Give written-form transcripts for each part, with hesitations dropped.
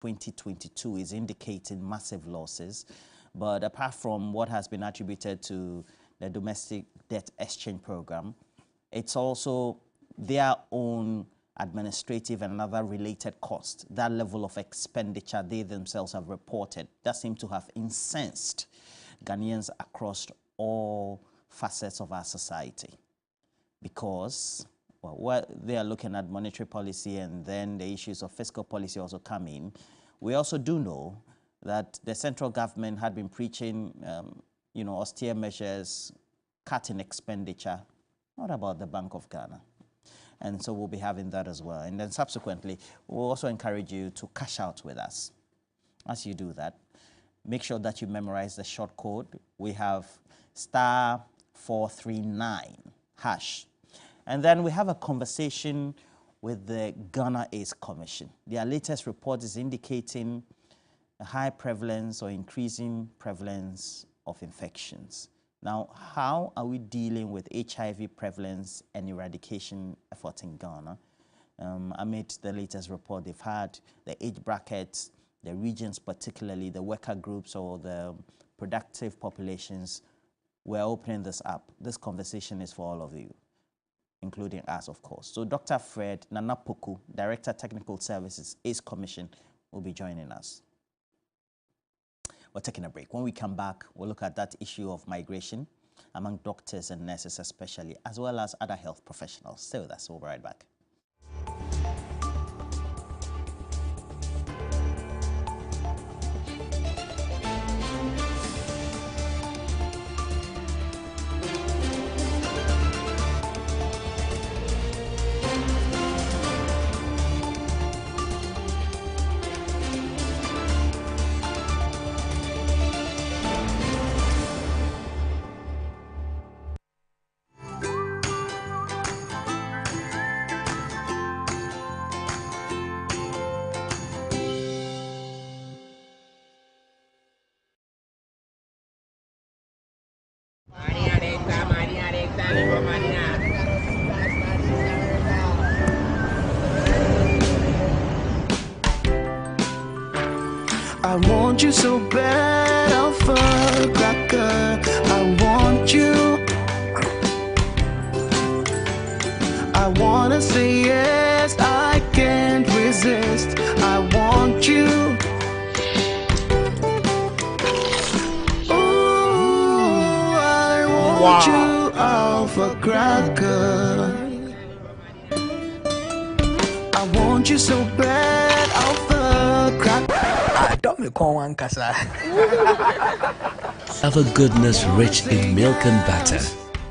2022 is indicating massive losses. But apart from what has been attributed to the domestic debt exchange program, it's also their own administrative and other related costs. That level of expenditure they themselves have reported that seem to have incensed Ghanaians across all facets of our society, because they are looking at monetary policy and then the issues of fiscal policy also come in. We also do know that the central government had been preaching, austere measures, cutting expenditure. What about the Bank of Ghana? And so we'll be having that as well. And then subsequently, we'll also encourage you to cash out with us. As you do that, make sure that you memorize the short code. We have *439#. And then we have a conversation with the Ghana AIDS Commission. Their latest report is indicating a high prevalence or increasing prevalence of infections. Now, how are we dealing with HIV prevalence and eradication efforts in Ghana? Amid the latest report they've had, the age brackets, the regions, particularly the worker groups or the productive populations, we're opening this up. This conversation is for all of you, including us, of course. So Dr. Fred Nanapoku, Director Technical Services, AIDS Commission, will be joining us. We're taking a break. When we come back, we'll look at that issue of migration among doctors and nurses especially, as well as other health professionals. Stay with us. We'll be right back. I want you so bad, Alpha Cracker. I want you. I wanna say yes, I can't resist. I want you. Ooh, I want you, Alpha Cracker. I want you so bad, Alpha Cracker. Alpha goodness rich in milk and butter.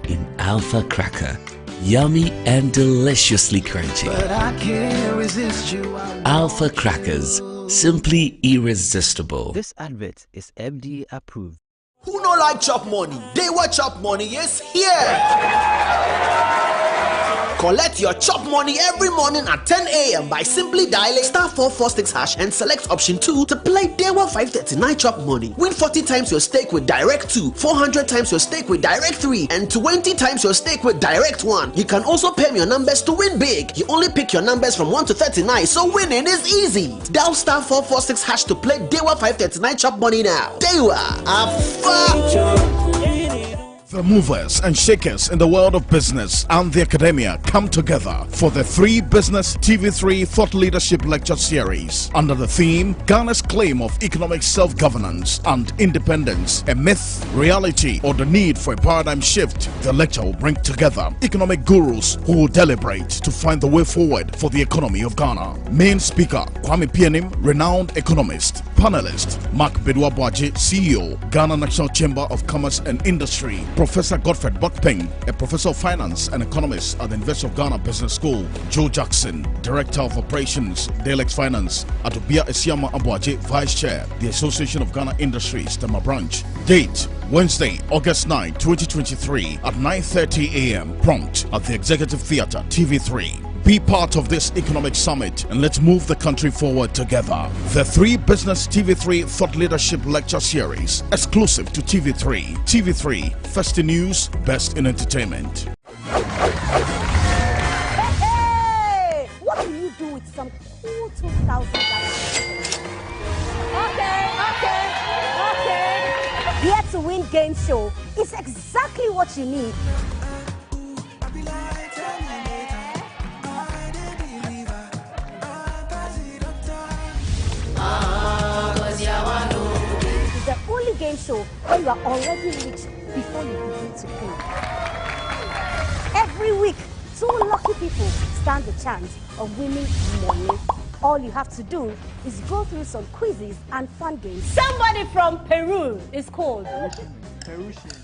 In Alpha Cracker. Yummy and deliciously crunchy. But I can't resist you. Alpha Crackers. Simply irresistible. This advert is FDA approved. Who no like chop money? They want chop money is here. Collect your chop money every morning at 10 a.m. by simply dialing *446# and select option 2 to play Day 539 chop money. Win 40 times your stake with Direct 2, 400 times your stake with Direct 3, and 20 times your stake with Direct 1. You can also pay your numbers to win big. You only pick your numbers from 1 to 39, so winning is easy. Dial *446# to play Day 539 chop money now. Dewa, The movers and shakers in the world of business and the academia come together for the Free Business TV3 Thought Leadership Lecture Series under the theme Ghana's Claim of Economic Self-Governance and Independence, a Myth, Reality, or the Need for a Paradigm Shift. The lecture will bring together economic gurus who will deliberate to find the way forward for the economy of Ghana. Main speaker Kwame Pianim, renowned economist. Panelist Mark Bedouabuaji, CEO, Ghana National Chamber of Commerce and Industry. Professor Godfred Bokpeng, a professor of finance and economist at the University of Ghana Business School. Joe Jackson, Director of Operations, Dalex Finance. Adobia Esiama Abuaji, Vice Chair, the Association of Ghana Industries, Tema Branch. Date, Wednesday, August 9, 2023 at 9:30 a.m. prompt at the Executive Theatre, TV3. Be part of this economic summit and let's move the country forward together. The Free Business TV3 Thought Leadership Lecture Series, exclusive to TV3. TV3, first in news, best in entertainment. Hey! What do you do with some cool $2,000? game show is exactly what you need. It's the only game show where you are already rich before you begin to play. Every week, 2 lucky people stand the chance of winning money. All you have to do is go through some quizzes and fun games. Somebody from Peru is called Perusian.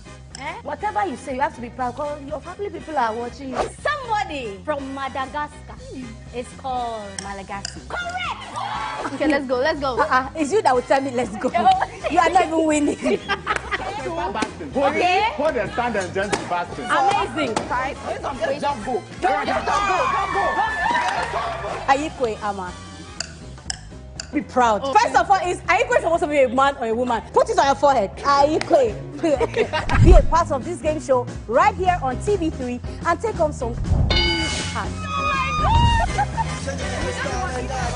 Whatever you say, you have to be proud because your family people are watching you. Somebody from Madagascar is called Malagasy. Correct! Okay, let's go. It's you that will tell me let's go. You are not even winning. Okay. Hold and stand and gentle fasting. Amazing. Just go. Ayikwe Ama. Be proud. Okay. First of all, is Ayikwe supposed to be a man or a woman? Put it on your forehead. Ayikwe. Be a part of this game show right here on TV3 and take home some cash. Oh my God!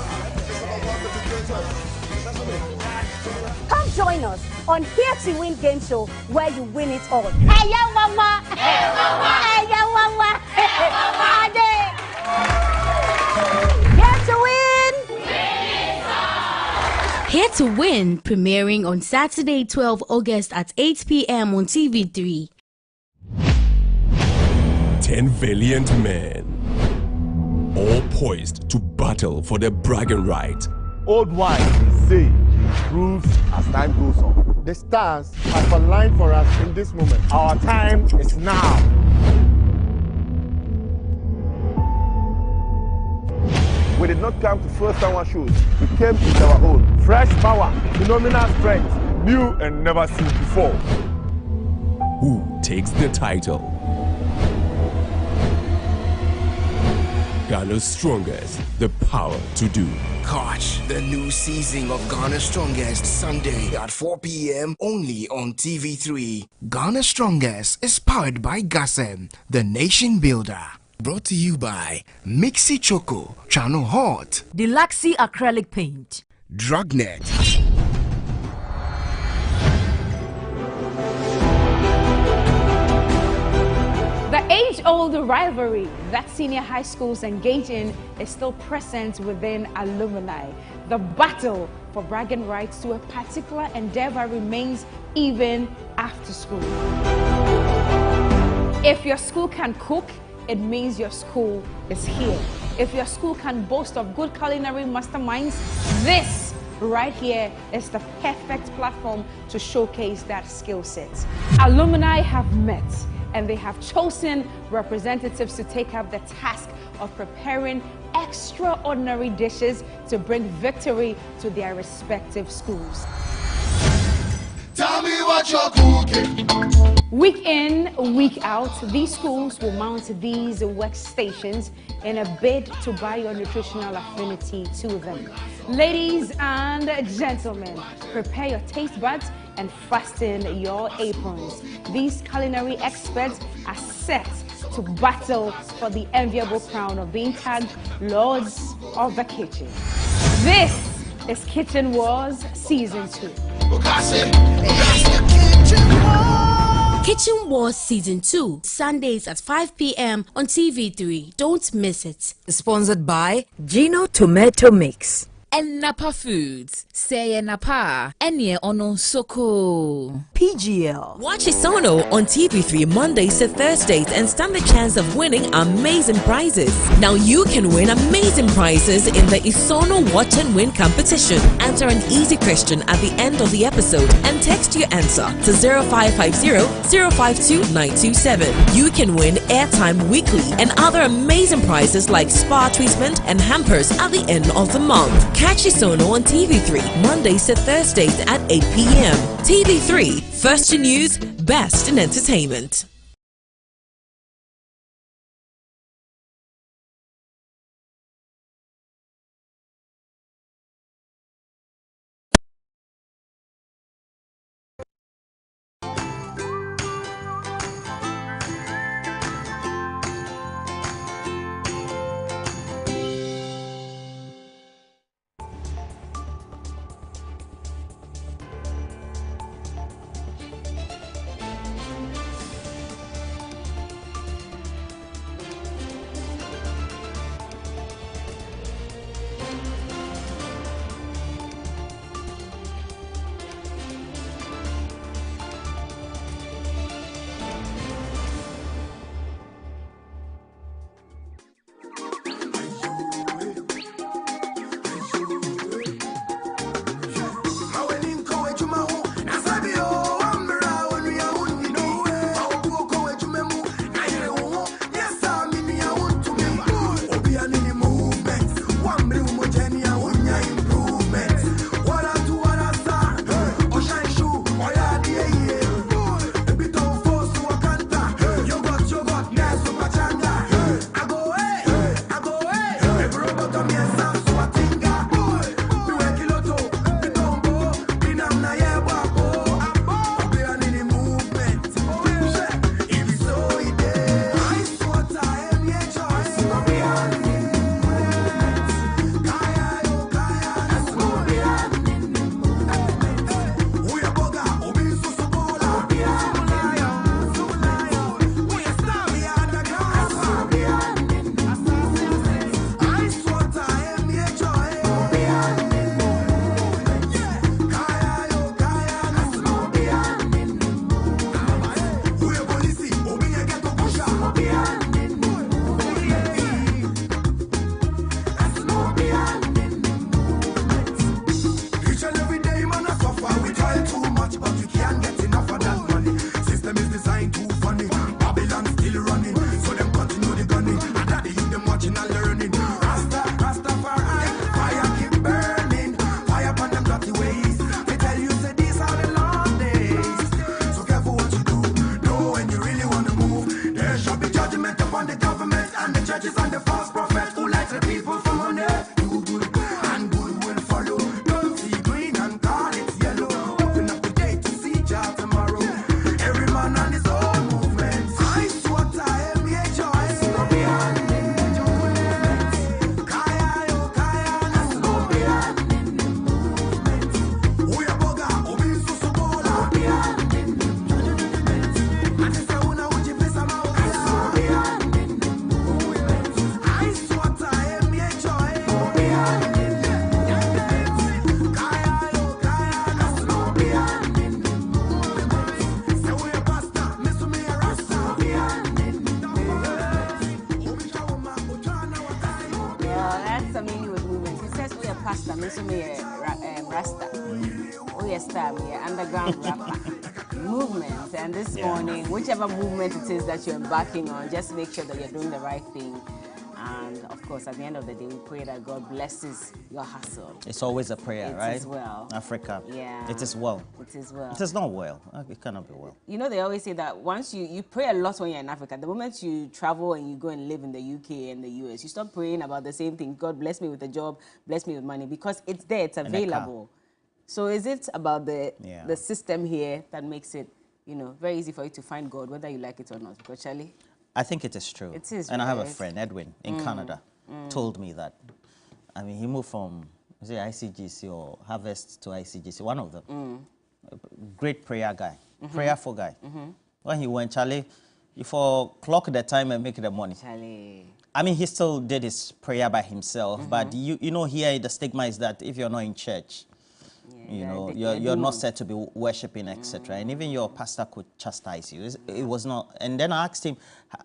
Come join us on Here to Win game show where you win it all. Hey, yo, mama! Hey, mama! Hey, yo, mama! Hey, mama! Here to Win! Here to Win, premiering on Saturday, 12 August at 8 p.m. on TV3. 10 valiant men, all poised to battle for their bragging right. Old wine is sage, improves as time goes on. The stars have aligned for us in this moment. Our time is now. We did not come to first hour shows. We came with our own. Fresh power, phenomenal strength, new and never seen before. Who takes the title? Ghana's Strongest, the power to do. Catch the new season of Ghana's Strongest Sunday at 4 p.m. only on TV3. Ghana's Strongest is powered by Gasem, the nation builder. Brought to you by Mixi Choco, Channel Hot, Deluxy Acrylic Paint, Drugnet. The age-old rivalry that senior high schools engage in is still present within alumni. The battle for bragging rights to a particular endeavor remains even after school. If your school can cook, it means your school is here. If your school can boast of good culinary masterminds, this right here is the perfect platform to showcase that skill set. Alumni have met and they have chosen representatives to take up the task of preparing extraordinary dishes to bring victory to their respective schools. Tell me what you're cooking. Week in, week out, these schools will mount these workstations in a bid to buy your nutritional affinity to them. Ladies and gentlemen, prepare your taste buds and fasten your aprons. These culinary experts are set to battle for the enviable crown of being tagged Lords of the Kitchen. This is Kitchen Wars Season 2. Kitchen Wars Season 2, Sundays at 5 p.m. on TV3. Don't miss it. Sponsored by Gino Tomato Mix and Napa Foods. Say Napa. Enye ono soko. PGL. Watch Isono on TV3 Mondays to Thursdays and stand the chance of winning amazing prizes. Now you can win amazing prizes in the Isono Watch and Win competition. Answer an easy question at the end of the episode and text your answer to 0550-052-927. You can win airtime weekly and other amazing prizes like spa treatment and hampers at the end of the month. Catch Isono on TV3 Mondays to Thursdays at 8 p.m. TV3, first in news, best in entertainment. Oh yes, we're underground rapper movement. And this morning, whichever movement it is that you're embarking on, just make sure that you're doing the right thing. And of course, at the end of the day, we pray that God blesses your hustle. It's always a prayer, right? It is well. Africa. Yeah. It is well. It is well. It is not well. It cannot be well. You know, they always say that once you pray a lot when you're in Africa. The moment you travel and you go and live in the UK and the US, you stop praying about the same thing. God bless me with a job, bless me with money, because it's there, it's available. So is it about the system here that makes it, you know, very easy for you to find God, whether you like it or not? Because Charlie, I think it is true. It is, and I have a right? friend, Edwin, in Canada, told me that. I mean, he moved from, is it ICGC or Harvest to ICGC, one of them. Great prayer guy, prayerful guy. When he went, Charlie, for clock the time and make the money. Charlie. I mean, he still did his prayer by himself, but you know, here the stigma is that if you're not in church, you know, you're not said to be worshiping, etc. And even your pastor could chastise you. It was not. And then I asked him,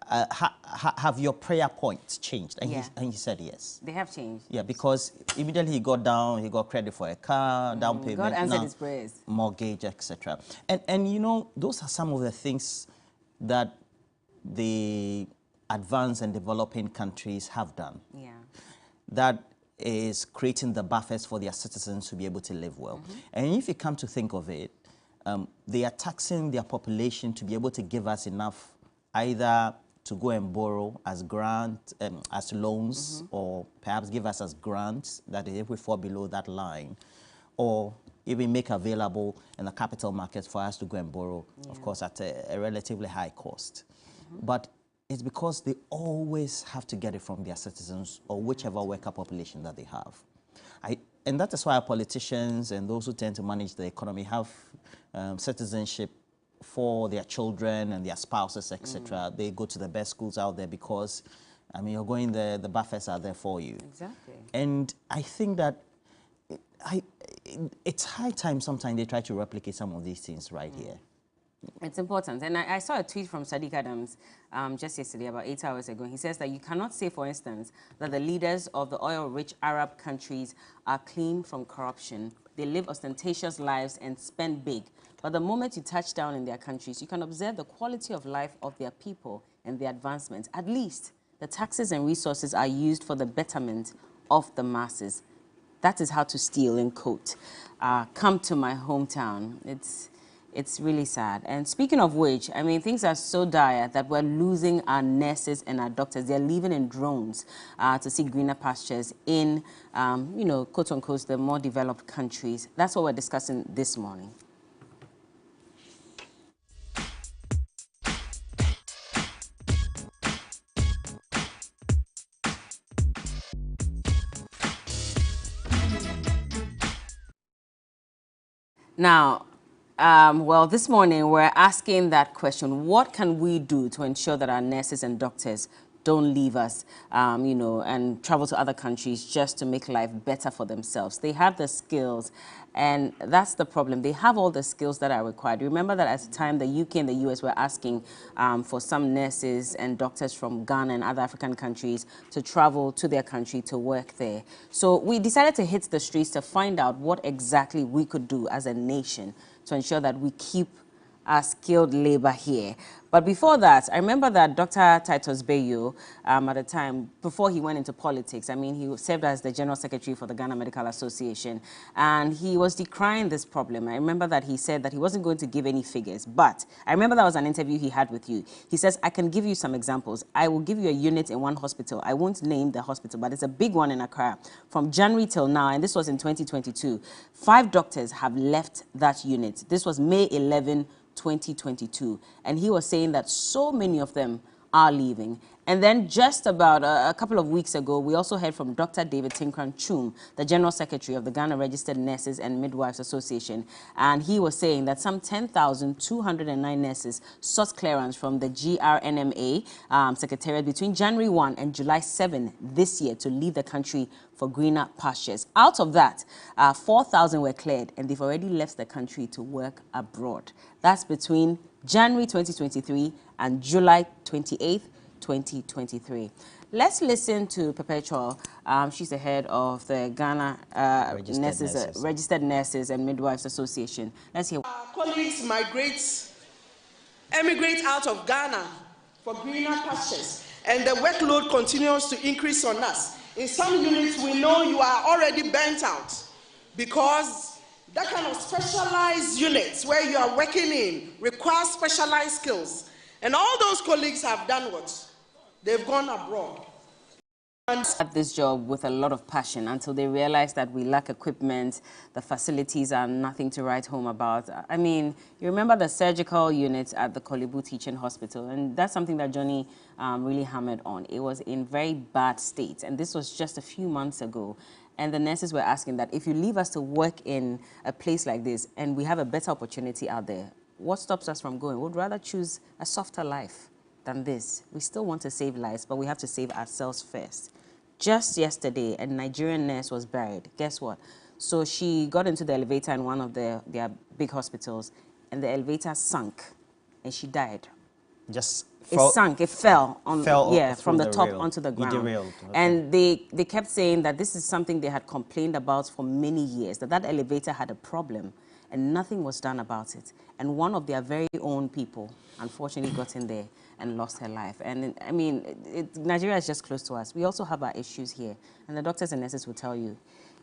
have your prayer points changed? And, he said yes. They have changed. Yeah, because immediately he got down, he got credit for a car, down payment. God answered his prayers. Mortgage, etc. And you know, those are some of the things that the advanced and developing countries have done. Yeah. That is creating the buffers for their citizens to be able to live well. And if you come to think of it, they are taxing their population to be able to give us enough either to go and borrow as grants, as loans, or perhaps give us as grants, that if we fall below that line, or even make available in the capital markets for us to go and borrow, of course, at a relatively high cost. But it's because they always have to get it from their citizens or whichever worker population that they have. And that is why our politicians and those who tend to manage the economy have citizenship for their children and their spouses, etc. They go to the best schools out there because, I mean, you're going there, the buffers are there for you. Exactly. And I think that it's high time sometimes they try to replicate some of these things right here. It's important. And I saw a tweet from Sadiq Adams just yesterday, about 8 hours ago. He says that you cannot say, for instance, that the leaders of the oil-rich Arab countries are clean from corruption. They live ostentatious lives and spend big. But the moment you touch down in their countries, you can observe the quality of life of their people and their advancement. At least the taxes and resources are used for the betterment of the masses. That is how to steal, in quote. Come to my hometown. It's really sad. And speaking of which, I mean, things are so dire that we're losing our nurses and our doctors. They're leaving in drones to see greener pastures in, you know, quote unquote, the more developed countries. That's what we're discussing this morning. Now, well, this morning we're asking that question: what can we do to ensure that our nurses and doctors don't leave us, you know, and travel to other countries just to make life better for themselves? They have the skills, and that's the problem. They have all the skills that are required. Remember that at the time, the UK and the US were asking for some nurses and doctors from Ghana and other African countries to travel to their country to work there. So we decided to hit the streets to find out what exactly we could do as a nation to ensure that we keep our skilled labor here. But before that, I remember that Dr. Titus Bayo, at the time, before he went into politics, I mean, he served as the General Secretary for the Ghana Medical Association, and he was decrying this problem. I remember that he said that he wasn't going to give any figures, but I remember that was an interview he had with you. He says, I can give you some examples. I will give you a unit in one hospital. I won't name the hospital, but it's a big one in Accra. From January till now, and this was in 2022, 5 doctors have left that unit. This was May 11, 2022, and he was saying that so many of them are leaving. And then just about a couple of weeks ago, we also heard from Dr. David Tinkran Chum, the General Secretary of the Ghana Registered Nurses and Midwives Association, and he was saying that some 10,209 nurses sought clearance from the GRNMA Secretariat between January 1 and July 7 this year to leave the country for greener pastures. Out of that, 4,000 were cleared, and they've already left the country to work abroad. That's between January 2023 and July 28th, Let's listen to Perpetual. She's the head of the Ghana Registered Nurses and Midwives Association. Let's hear. Our colleagues emigrate out of Ghana for greener pastures, and the workload continues to increase on us. In some units, we know you are already burnt out because that kind of specialized units where you are working in requires specialized skills. And all those colleagues have done what? They've gone abroad. At this job with a lot of passion until they realize that we lack equipment, the facilities are nothing to write home about. I mean, you remember the surgical unit at the Kolibu Teaching Hospital, and that's something that Johnny really hammered on. It was in very bad state, and this was just a few months ago. And the nurses were asking that if you leave us to work in a place like this and we have a better opportunity out there, what stops us from going? We'd rather choose a softer life than this. We still want to save lives, but we have to save ourselves first. Just yesterday, a Nigerian nurse was buried. Guess what? So she got into the elevator in one of their big hospitals, and the elevator sunk, and she died. It sank. It fell from the top onto the ground. Derailed. Okay. And they kept saying that this is something they had complained about for many years, that elevator had a problem, and nothing was done about it. And one of their very own people, unfortunately, got in there and lost her life. And I mean, Nigeria is just close to us. We also have our issues here. And the doctors and nurses will tell you,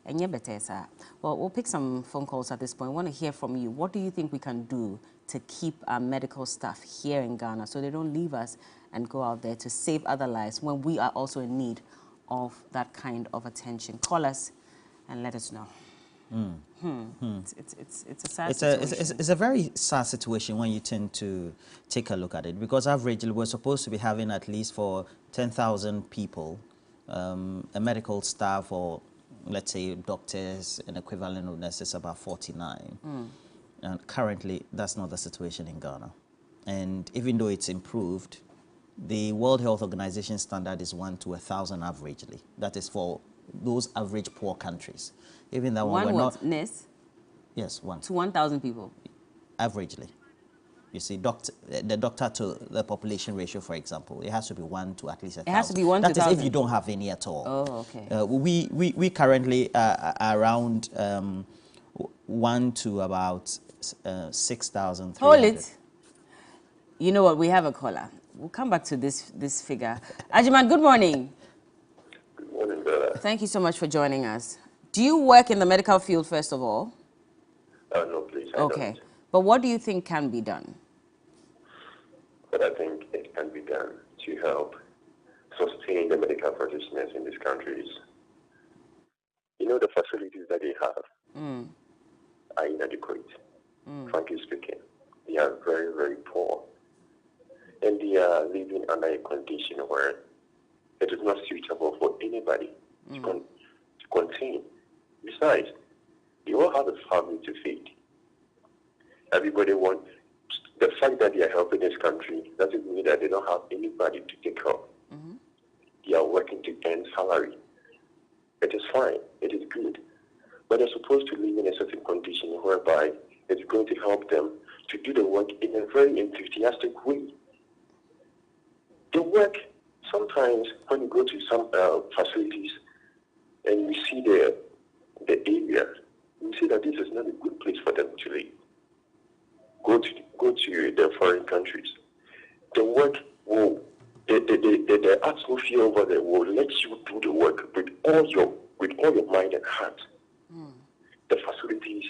well, we'll pick some phone calls at this point. I want to hear from you. What do you think we can do to keep our medical staff here in Ghana so they don't leave us and go out there to save other lives when we are also in need of that kind of attention? Call us and let us know. It's a sad situation. It's a very sad situation when you tend to take a look at it, because averagely we're supposed to be having at least for 10,000 people a medical staff, or let's say doctors, an equivalent of nurses, about 49. And currently that's not the situation in Ghana. And even though it's improved, the World Health Organization standard is 1 to 1,000 averagely. That is for those average poor countries. Even that one, we're not. Nurse? Yes, 1 to 1,000 people. Averagely. You see, the doctor to the population ratio, for example, it has to be 1 to at least 1,000. It has to be 1 to 1,000. That is if you don't have any at all. Oh, okay. We currently are around 1 to about 6,300. Hold it. You know what? We have a caller. We'll come back to this figure. Ajiman, good morning. Good morning, Bella. Thank you so much for joining us. Do you work in the medical field, first of all? No, please. I don't. But what do you think can be done? But I think it can be done to help sustain the medical practitioners in these countries. You know, the facilities that they have are inadequate. Frankly speaking, they are very, very poor. And they are living under a condition where it is not suitable for anybody to contain. Besides, they all have a family to feed. Everybody wants, the fact that they are helping this country doesn't mean that they don't have anybody to take care of. They are working to earn salary. It is fine, it is good. But they're supposed to live in a certain condition whereby it's going to help them to do the work in a very enthusiastic way. The work, sometimes when you go to some facilities and you see the area, you see that this is not a good place for them to live. Go to the foreign countries. The work will, the atmosphere over there will let you do the work with all your mind and heart. The facilities,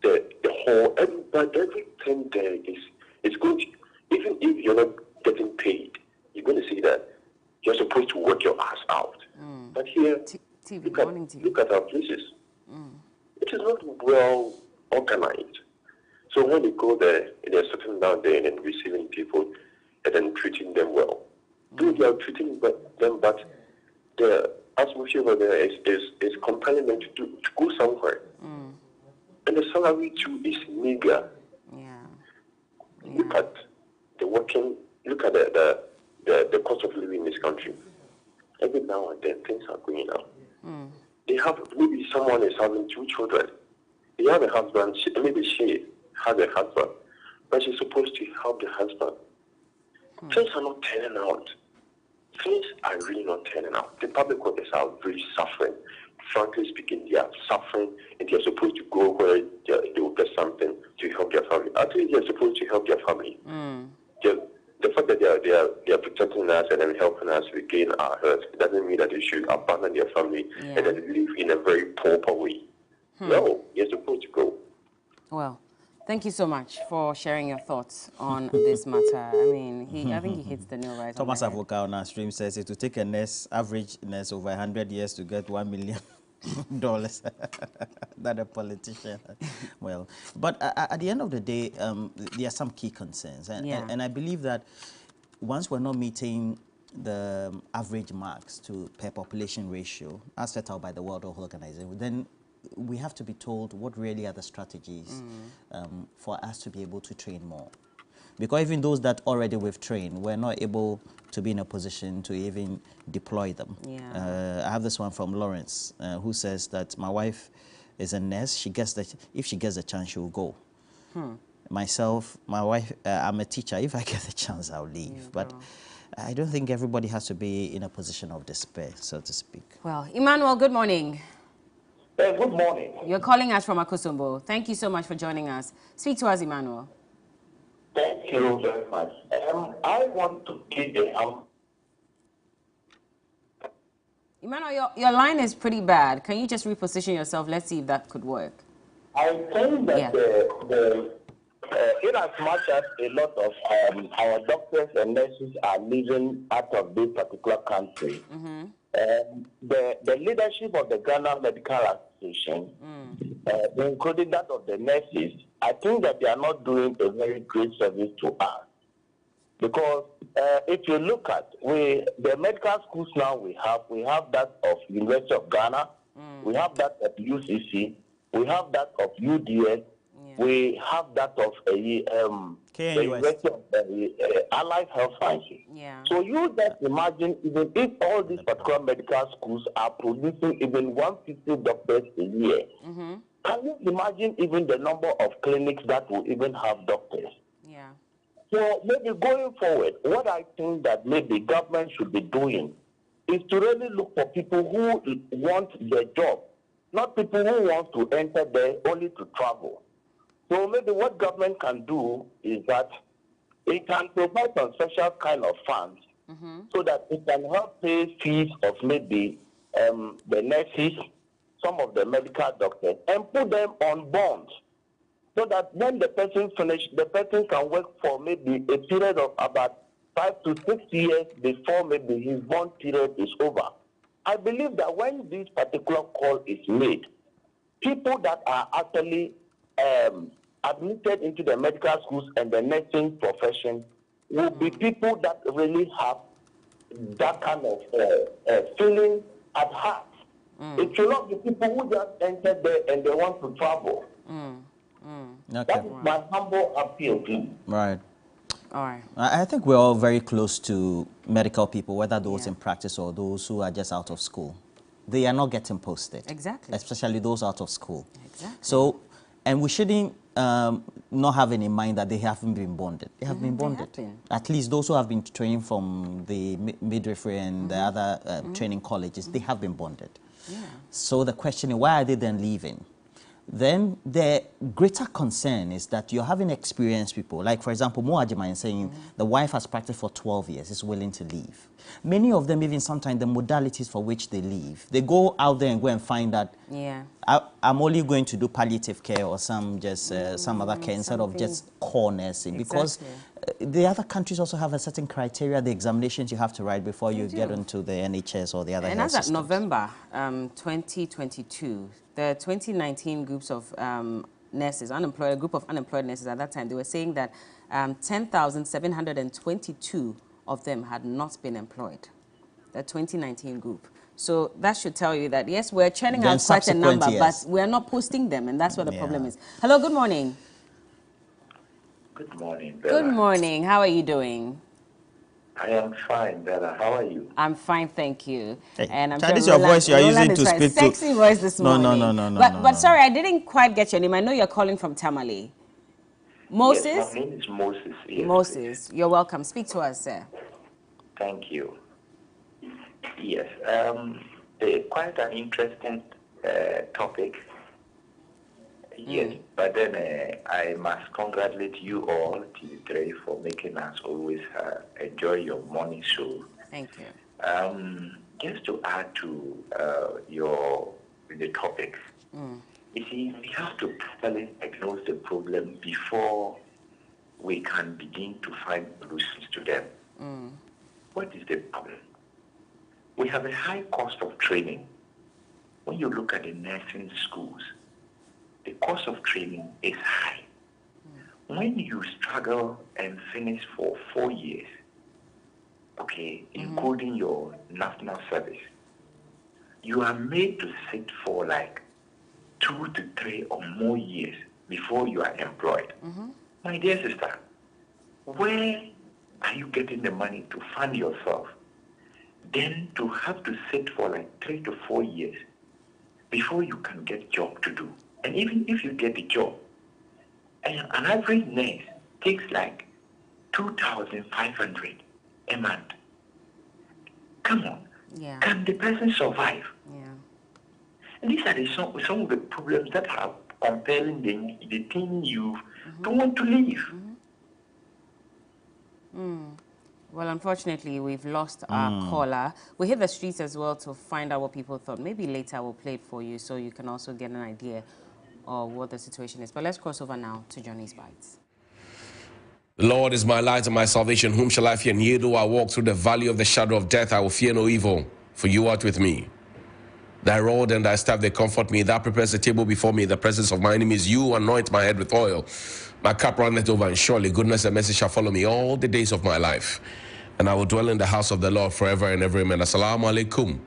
the whole, everything there is going to, even if you're not getting paid, you're going to see that you're supposed to work your ass out. But here, look at our places. It is not well organized. So when they go there, they're sitting down there and receiving people and then treating them well. Though they are treating them, but the atmosphere over there is compelling them to go somewhere. And the salary too is meager. Look at the working, look at the cost of living in this country. Every now and then things are going up. They have, maybe someone is having 2 children. They have a husband, maybe she has a husband, but she's supposed to help the husband. Things are not turning out. things are really not turning out. The public workers are really suffering. Frankly speaking, they are suffering, and they are supposed to go where they will get something to help their family. Actually, they are supposed to help their family. The fact that they are protecting us and then helping us regain our health, it doesn't mean that they should abandon their family and then live in a very pauper way. No, you're supposed to go. Well, thank you so much for sharing your thoughts on this matter. I mean, I think he hits the nail right. Thomas Avoka on our stream says it will take a nurse, average nurse, over 100 years to get $1 million. Not a politician. Well, but at the end of the day, there are some key concerns, and I believe that once we're not meeting the average marks to per population ratio as set out by the World Health Organization, then we have to be told what really are the strategies for us to be able to train more. Because even those that already we've trained, we're not able to be in a position to even deploy them. I have this one from Lawrence, who says that my wife is a nurse. She gets that if she gets a chance, she will go. Myself, my wife, I'm a teacher. If I get the chance, I'll leave. But I don't think everybody has to be in a position of despair, so to speak. Well, Emmanuel, good morning. Good morning. You're calling us from Akosombo. Thank you so much for joining us. Speak to us, Emmanuel. Thank you very much. I want to give the Emmanuel, your line is pretty bad. Can you just reposition yourself? Let's see if that could work. I think that in as much as a lot of our doctors and nurses are living out of this particular country, the leadership of the Ghana Medical Association, including that of the nurses, I think that they are not doing a very great service to us. Because if you look at the medical schools now we have that of University of Ghana, we have that of UCC, we have that of UDS, we have that of the University of Allied Health Sciences. So you just imagine, even if all these particular medical schools are producing even 150 doctors a year, can you imagine even the number of clinics that will even have doctors? So maybe going forward, what I think that maybe government should be doing is to really look for people who want the job, not people who want to enter there only to travel. So maybe what government can do is that it can provide some special kind of funds so that it can help pay fees of maybe the nurses, some of the medical doctors, and put them on bonds. So that when the person finishes, the person can work for maybe a period of about 5 to 6 years before maybe his bond period is over. I believe that when this particular call is made, people that are actually admitted into the medical schools and the nursing profession will be people that really have that kind of feeling at heart. It should not be people who just enter there and they want to travel. That is my humble appeal, please. Right. All right. I think we're all very close to medical people, whether those in practice or those who are just out of school. They are not getting posted. Exactly. Especially those out of school. Exactly. So, and we shouldn't not have in mind that they haven't been bonded. They have been bonded. At least those who have been trained from the midwifery and the other training colleges, they have been bonded. So the question is, why are they then leaving? Then the greater concern is that you're having experienced people, like for example, Moajima is saying the wife has practiced for 12 years, is willing to leave. Many of them, even sometimes the modalities for which they leave, they go out there and go and find that I'm only going to do palliative care or some other care instead of just core nursing, because the other countries also have a certain criteria, the examinations you have to write before you get into the NHS or the other health systems. And as at November 2022, the 2019 groups of nurses, a group of unemployed nurses at that time, they were saying that 10,722 of them had not been employed, the 2019 group. So that should tell you that, yes, we're churning out quite a number, but we're not posting them, and that's where the problem is. Hello, good morning. Good morning, Bella. Good morning. How are you doing? I am fine, Bella. How are you? I'm fine, thank you. Hey, and I'm sure this is your voice you are using to speak to. Sexy voice this morning. No. But sorry, I didn't quite get your name. I know you're calling from Tamale. Moses? Yes, my name is Moses. Yes, Moses, you're welcome. Speak to us, sir. Thank you. Yes, quite an interesting topic. Yes, but then I must congratulate you all, TV3, for making us always enjoy your morning show. Thank you. Just to add to the topic, you see, we have to properly diagnose the problem before we can begin to find solutions to them. What is the problem? We have a high cost of training. When you look at the nursing schools, the cost of training is high. When you struggle and finish for 4 years, including your national service, you are made to sit for like 2 to 3 or more years before you are employed. My dear sister, where are you getting the money to fund yourself? Then to have to sit for like 3 to 4 years before you can get job to do. And even if you get the job, an average nurse takes like 2,500 a month. Come on. Yeah. Can the person survive? Yeah. And these are some of the problems that are compelling the thing you don't want to leave. Well, unfortunately, we've lost our caller. We hit the streets as well to find out what people thought. Maybe later we'll play it for you so you can also get an idea of what the situation is. But let's cross over now to Johnny's Bites. The Lord is my light and my salvation. Whom shall I fear? And yea, though I walk through the valley of the shadow of death, I will fear no evil, for you art with me. Thy rod and thy staff, they comfort me. Thou prepares a table before me in the presence of my enemies. You anoint my head with oil. My cup runneth over, and surely goodness and mercy shall follow me all the days of my life. And I will dwell in the house of the Lord forever and ever. Amen. Assalamu alaikum.